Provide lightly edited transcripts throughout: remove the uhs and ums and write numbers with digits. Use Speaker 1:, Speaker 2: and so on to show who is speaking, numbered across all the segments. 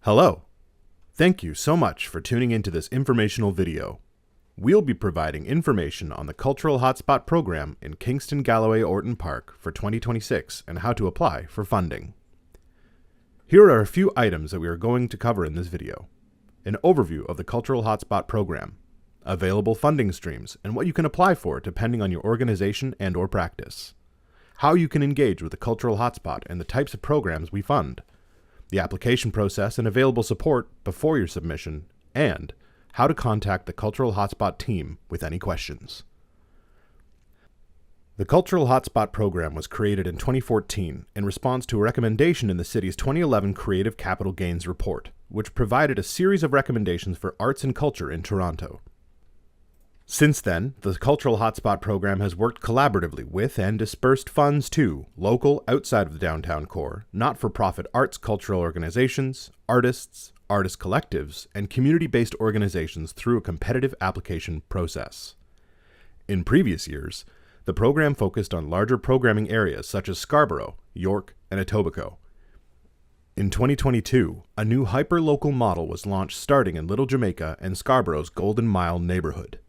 Speaker 1: Hello! Thank you so much for tuning into this informational video. We'll be providing information on the Cultural Hotspot program in Kingston-Galloway Orton Park for 2026 and how to apply for funding. Here are a few items that we are going to cover in this video. An overview of the Cultural Hotspot program, available funding streams and what you can apply for depending on your organization and/or practice, how you can engage with the Cultural Hotspot and the types of programs we fund, the application process and available support before your submission, and how to contact the Cultural Hotspot team with any questions. The Cultural Hotspot program was created in 2014 in response to a recommendation in the city's 2011 Creative Capital Gains Report, which provided a series of recommendations for arts and culture in Toronto. Since then, the Cultural Hotspot program has worked collaboratively with and dispersed funds to local, outside of the downtown core, not-for-profit arts cultural organizations, artists, artist collectives, and community-based organizations through a competitive application process. In previous years, the program focused on larger programming areas such as Scarborough, York, and Etobicoke. In 2022, a new hyper-local model was launched starting in Little Jamaica and Scarborough's Golden Mile neighborhood.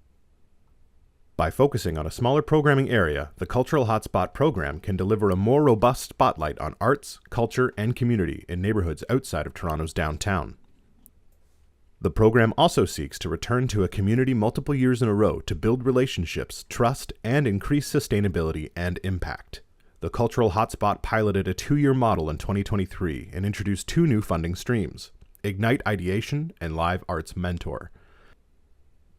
Speaker 1: By focusing on a smaller programming area, the Cultural Hotspot program can deliver a more robust spotlight on arts, culture, and community in neighborhoods outside of Toronto's downtown. The program also seeks to return to a community multiple years in a row to build relationships, trust, and increase sustainability and impact. The Cultural Hotspot piloted a 2-year model in 2023 and introduced 2 new funding streams, Ignite Ideation and Live Arts Mentor.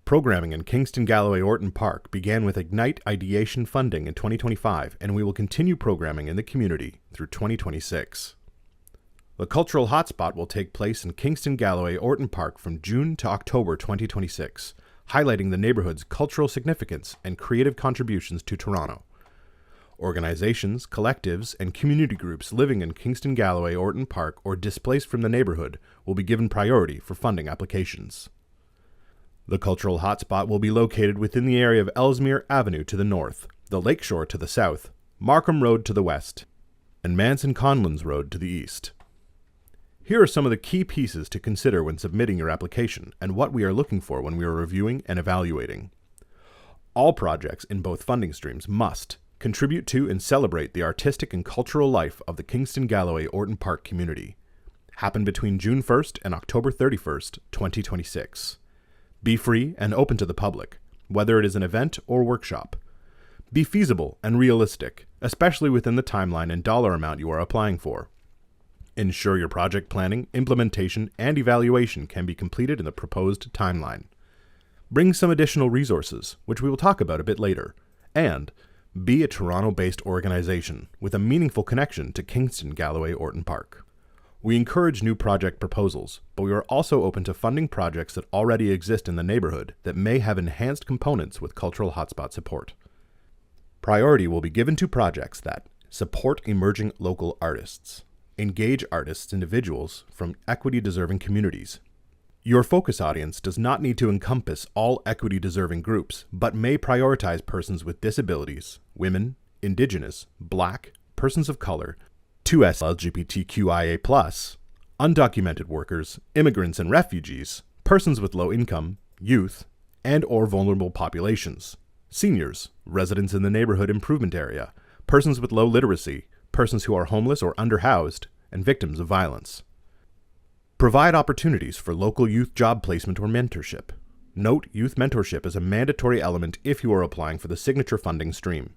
Speaker 1: Programming in Kingston-Galloway Orton Park began with Ignite Ideation funding in 2025, and we will continue programming in the community through 2026. The Cultural Hotspot will take place in Kingston-Galloway Orton Park from June to October 2026, highlighting the neighborhood's cultural significance and creative contributions to Toronto. Organizations, collectives, and community groups living in Kingston-Galloway Orton Park or displaced from the neighborhood will be given priority for funding applications. The Cultural Hotspot will be located within the area of Ellesmere Avenue to the north, the Lakeshore to the south, Markham Road to the west, and Manson-Conlins Road to the east. Here are some of the key pieces to consider when submitting your application and what we are looking for when we are reviewing and evaluating. All projects in both funding streams must contribute to and celebrate the artistic and cultural life of the Kingston-Galloway Orton Park community. Happen between June 1st and October 31st, 2026. Be free and open to the public, whether it is an event or workshop. Be feasible and realistic, especially within the timeline and dollar amount you are applying for. Ensure your project planning, implementation, and evaluation can be completed in the proposed timeline. Bring some additional resources, which we will talk about a bit later. And be a Toronto-based organization with a meaningful connection to Kingston-Galloway Orton Park. We encourage new project proposals, but we are also open to funding projects that already exist in the neighborhood that may have enhanced components with Cultural Hotspot support. Priority will be given to projects that support emerging local artists, engage artists individuals from equity-deserving communities. Your focus audience does not need to encompass all equity-deserving groups, but may prioritize persons with disabilities, women, Indigenous, Black, persons of color, 2S LGBTQIA+, undocumented workers, immigrants and refugees, persons with low income, youth, and/or vulnerable populations, seniors, residents in the neighborhood improvement area, persons with low literacy, persons who are homeless or underhoused, and victims of violence. Provide opportunities for local youth job placement or mentorship. Note youth mentorship is a mandatory element if you are applying for the signature funding stream.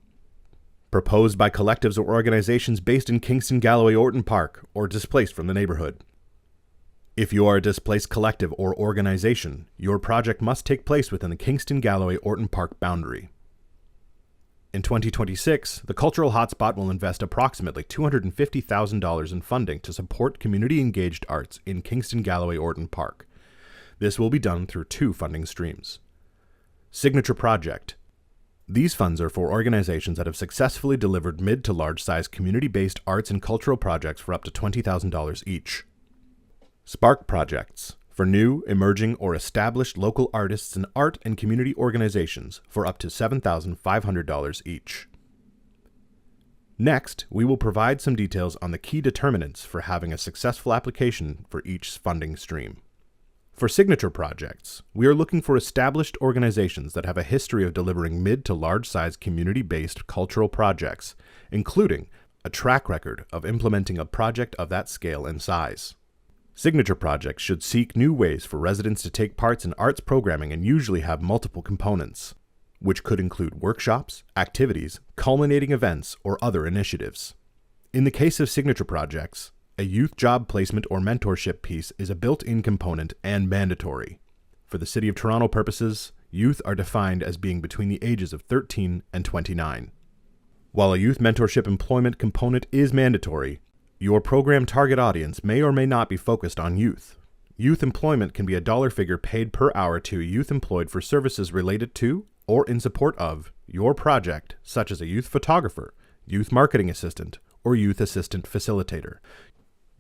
Speaker 1: Proposed by collectives or organizations based in Kingston-Galloway Orton Park or displaced from the neighborhood. If you are a displaced collective or organization, your project must take place within the Kingston-Galloway Orton Park boundary. In 2026, the Cultural Hotspot will invest approximately $250,000 in funding to support community-engaged arts in Kingston-Galloway Orton Park. This will be done through 2 funding streams. Signature Project. These funds are for organizations that have successfully delivered mid to large-size community-based arts and cultural projects for up to $20,000 each. Spark Projects. For new, emerging, or established local artists and art and community organizations for up to $7,500 each. Next, we will provide some details on the key determinants for having a successful application for each funding stream. For signature projects, we are looking for established organizations that have a history of delivering mid to large-size community-based cultural projects, including a track record of implementing a project of that scale and size. Signature projects should seek new ways for residents to take part in arts programming and usually have multiple components, which could include workshops, activities, culminating events, or other initiatives. In the case of signature projects, a youth job placement or mentorship piece is a built-in component and mandatory. For the City of Toronto purposes, youth are defined as being between the ages of 13 and 29. While a youth mentorship employment component is mandatory, your program target audience may or may not be focused on youth. Youth employment can be a dollar figure paid per hour to a youth employed for services related to or in support of your project, such as a youth photographer, youth marketing assistant, or youth assistant facilitator.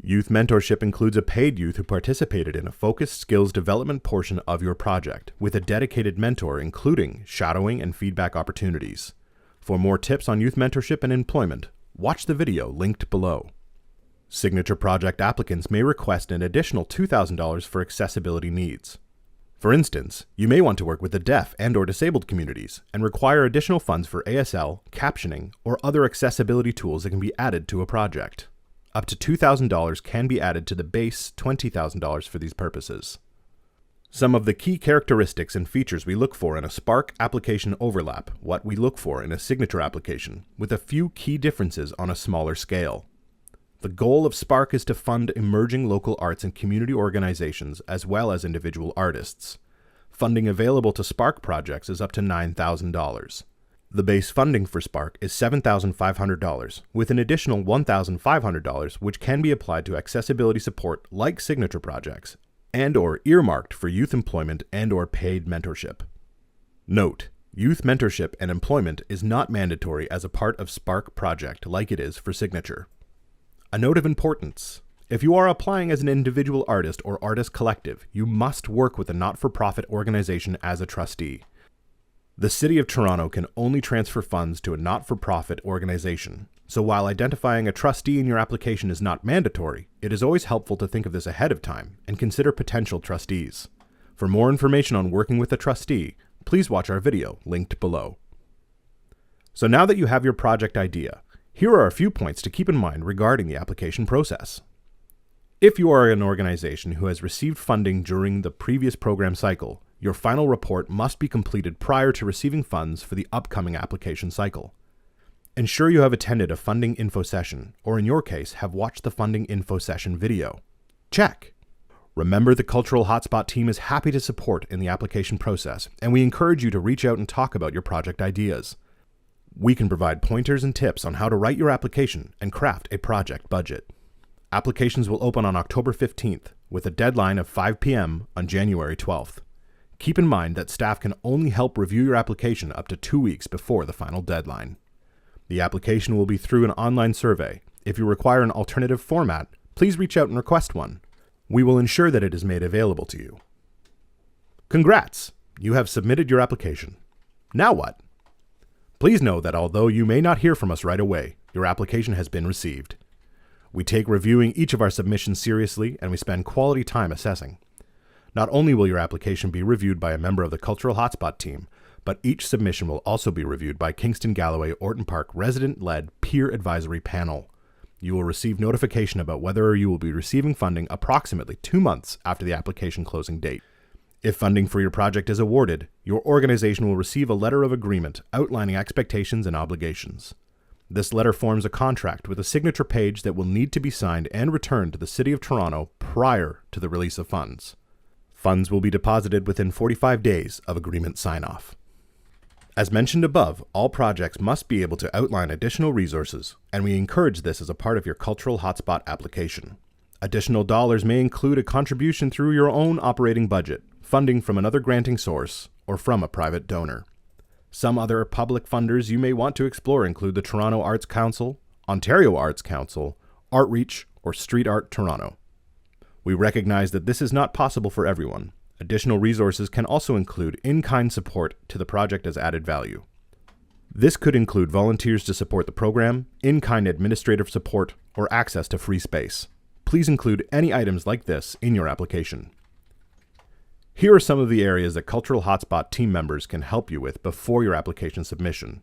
Speaker 1: Youth mentorship includes a paid youth who participated in a focused skills development portion of your project, with a dedicated mentor including shadowing and feedback opportunities. For more tips on youth mentorship and employment, watch the video linked below. Signature project applicants may request an additional $2,000 for accessibility needs. For instance, you may want to work with the deaf and/or disabled communities and require additional funds for ASL, captioning, or other accessibility tools that can be added to a project. Up to $2,000 can be added to the base $20,000 for these purposes. Some of the key characteristics and features we look for in a Spark application overlap what we look for in a signature application, with a few key differences on a smaller scale. The goal of Spark is to fund emerging local arts and community organizations as well as individual artists. Funding available to Spark projects is up to $9,000. The base funding for Spark is $7,500, with an additional $1,500 which can be applied to accessibility support like signature projects, and/or earmarked for youth employment and/or paid mentorship. Note: youth mentorship and employment is not mandatory as a part of Spark project like it is for signature. A note of importance: if you are applying as an individual artist or artist collective, you must work with a not-for-profit organization as a trustee. The City of Toronto can only transfer funds to a not-for-profit organization, so while identifying a trustee in your application is not mandatory, it is always helpful to think of this ahead of time and consider potential trustees. For more information on working with a trustee, please watch our video linked below. So now that you have your project idea, here are a few points to keep in mind regarding the application process. If you are an organization who has received funding during the previous program cycle, your final report must be completed prior to receiving funds for the upcoming application cycle. Ensure you have attended a funding info session, or in your case, have watched the funding info session video. Check! Remember, the Cultural Hotspot team is happy to support in the application process, and we encourage you to reach out and talk about your project ideas. We can provide pointers and tips on how to write your application and craft a project budget. Applications will open on October 15th, with a deadline of 5 p.m. on January 12th. Keep in mind that staff can only help review your application up to 2 weeks before the final deadline. The application will be through an online survey. If you require an alternative format, please reach out and request one. We will ensure that it is made available to you. Congrats! You have submitted your application. Now what? Please know that although you may not hear from us right away, your application has been received. We take reviewing each of our submissions seriously, and we spend quality time assessing. Not only will your application be reviewed by a member of the Cultural Hotspot team, but each submission will also be reviewed by Kingston-Galloway Orton Park resident-led peer advisory panel. You will receive notification about whether you will be receiving funding approximately 2 months after the application closing date. If funding for your project is awarded, your organization will receive a letter of agreement outlining expectations and obligations. This letter forms a contract with a signature page that will need to be signed and returned to the City of Toronto prior to the release of funds. Funds will be deposited within 45 days of agreement sign-off. As mentioned above, all projects must be able to outline additional resources, and we encourage this as a part of your Cultural Hotspot application. Additional dollars may include a contribution through your own operating budget, funding from another granting source, or from a private donor. Some other public funders you may want to explore include the Toronto Arts Council, Ontario Arts Council, Artreach, or Street Art Toronto. We recognize that this is not possible for everyone. Additional resources can also include in-kind support to the project as added value. This could include volunteers to support the program, in-kind administrative support, or access to free space. Please include any items like this in your application. Here are some of the areas that Cultural Hotspot team members can help you with before your application submission.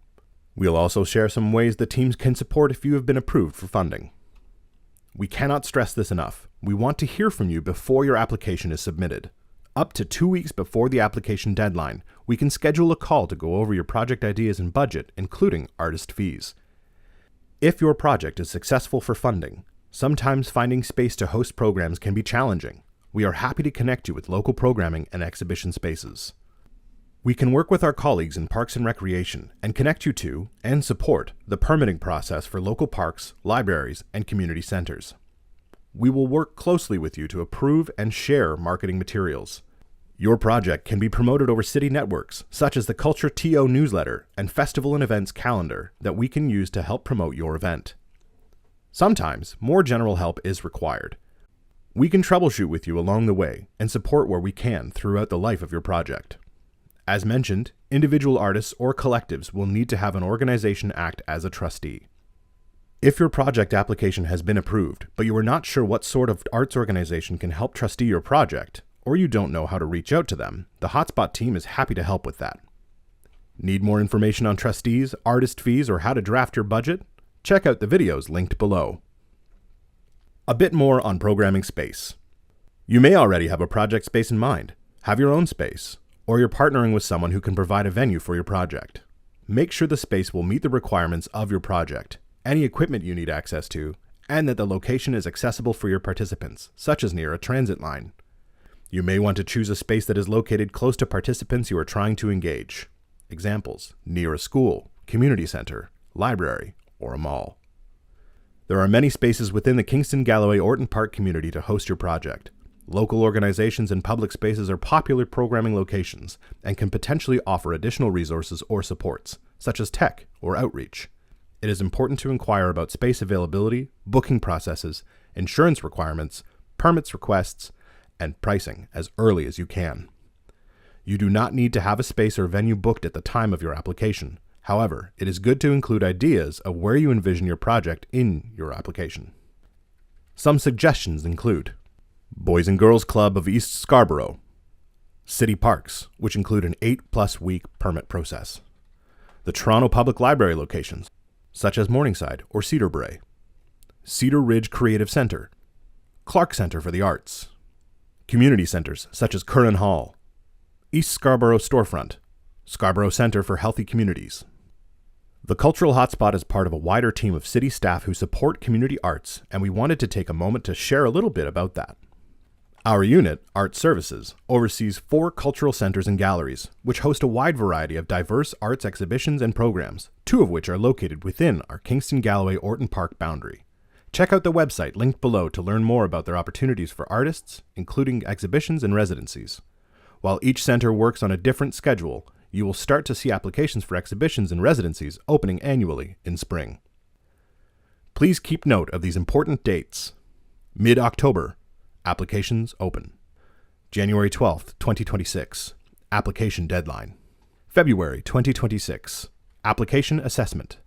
Speaker 1: We'll also share some ways the teams can support if you have been approved for funding. We cannot stress this enough. We want to hear from you before your application is submitted. Up to 2 weeks before the application deadline, we can schedule a call to go over your project ideas and budget, including artist fees. If your project is successful for funding, sometimes finding space to host programs can be challenging. We are happy to connect you with local programming and exhibition spaces. We can work with our colleagues in Parks and Recreation and connect you to and support the permitting process for local parks, libraries, and community centers. We will work closely with you to approve and share marketing materials. Your project can be promoted over city networks, such as the Culture TO newsletter and festival and events calendar that we can use to help promote your event. Sometimes, more general help is required. We can troubleshoot with you along the way and support where we can throughout the life of your project. As mentioned, individual artists or collectives will need to have an organization act as a trustee. If your project application has been approved, but you are not sure what sort of arts organization can help trustee your project, or you don't know how to reach out to them, the Hotspot team is happy to help with that. Need more information on trustees, artist fees, or how to draft your budget? Check out the videos linked below. A bit more on programming space. You may already have a project space in mind, have your own space, or you're partnering with someone who can provide a venue for your project. Make sure the space will meet the requirements of your project, any equipment you need access to, and that the location is accessible for your participants, such as near a transit line. You may want to choose a space that is located close to participants you are trying to engage. Examples: near a school, community center, library, or a mall. There are many spaces within the Kingston-Galloway Orton Park community to host your project. Local organizations and public spaces are popular programming locations and can potentially offer additional resources or supports, such as tech or outreach. It is important to inquire about space availability, booking processes, insurance requirements, permits requests, and pricing as early as you can. You do not need to have a space or venue booked at the time of your application. However, it is good to include ideas of where you envision your project in your application. Some suggestions include Boys and Girls Club of East Scarborough, city parks, which include an 8+ week permit process, the Toronto Public Library locations, such as Morningside or Cedar Brae, Cedar Ridge Creative Centre, Clark Centre for the Arts, community centres such as Curran Hall, East Scarborough Storefront, Scarborough Centre for Healthy Communities. The Cultural Hotspot is part of a wider team of city staff who support community arts, and we wanted to take a moment to share a little bit about that. Our unit, Art Services, oversees 4 cultural centers and galleries, which host a wide variety of diverse arts exhibitions and programs, 2 of which are located within our Kingston-Galloway Orton Park boundary. Check out the website linked below to learn more about their opportunities for artists, including exhibitions and residencies. While each center works on a different schedule, you will start to see applications for exhibitions and residencies opening annually in spring. Please keep note of these important dates. Mid-October, applications open. January 12th, 2026, application deadline. February 2026, application assessment.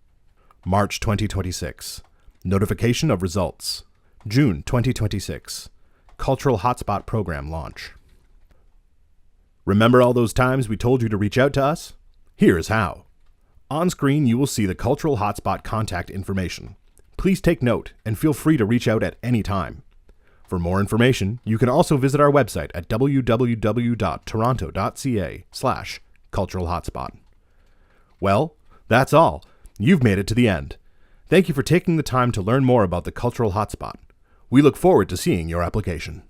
Speaker 1: March 2026, notification of results. June 2026, Cultural Hotspot program launch. Remember all those times we told you to reach out to us? Here's how. On screen, you will see the Cultural Hotspot contact information. Please take note and feel free to reach out at any time. For more information, you can also visit our website at www.toronto.ca/culturalhotspot. Well, that's all. You've made it to the end. Thank you for taking the time to learn more about the Cultural Hotspot. We look forward to seeing your application.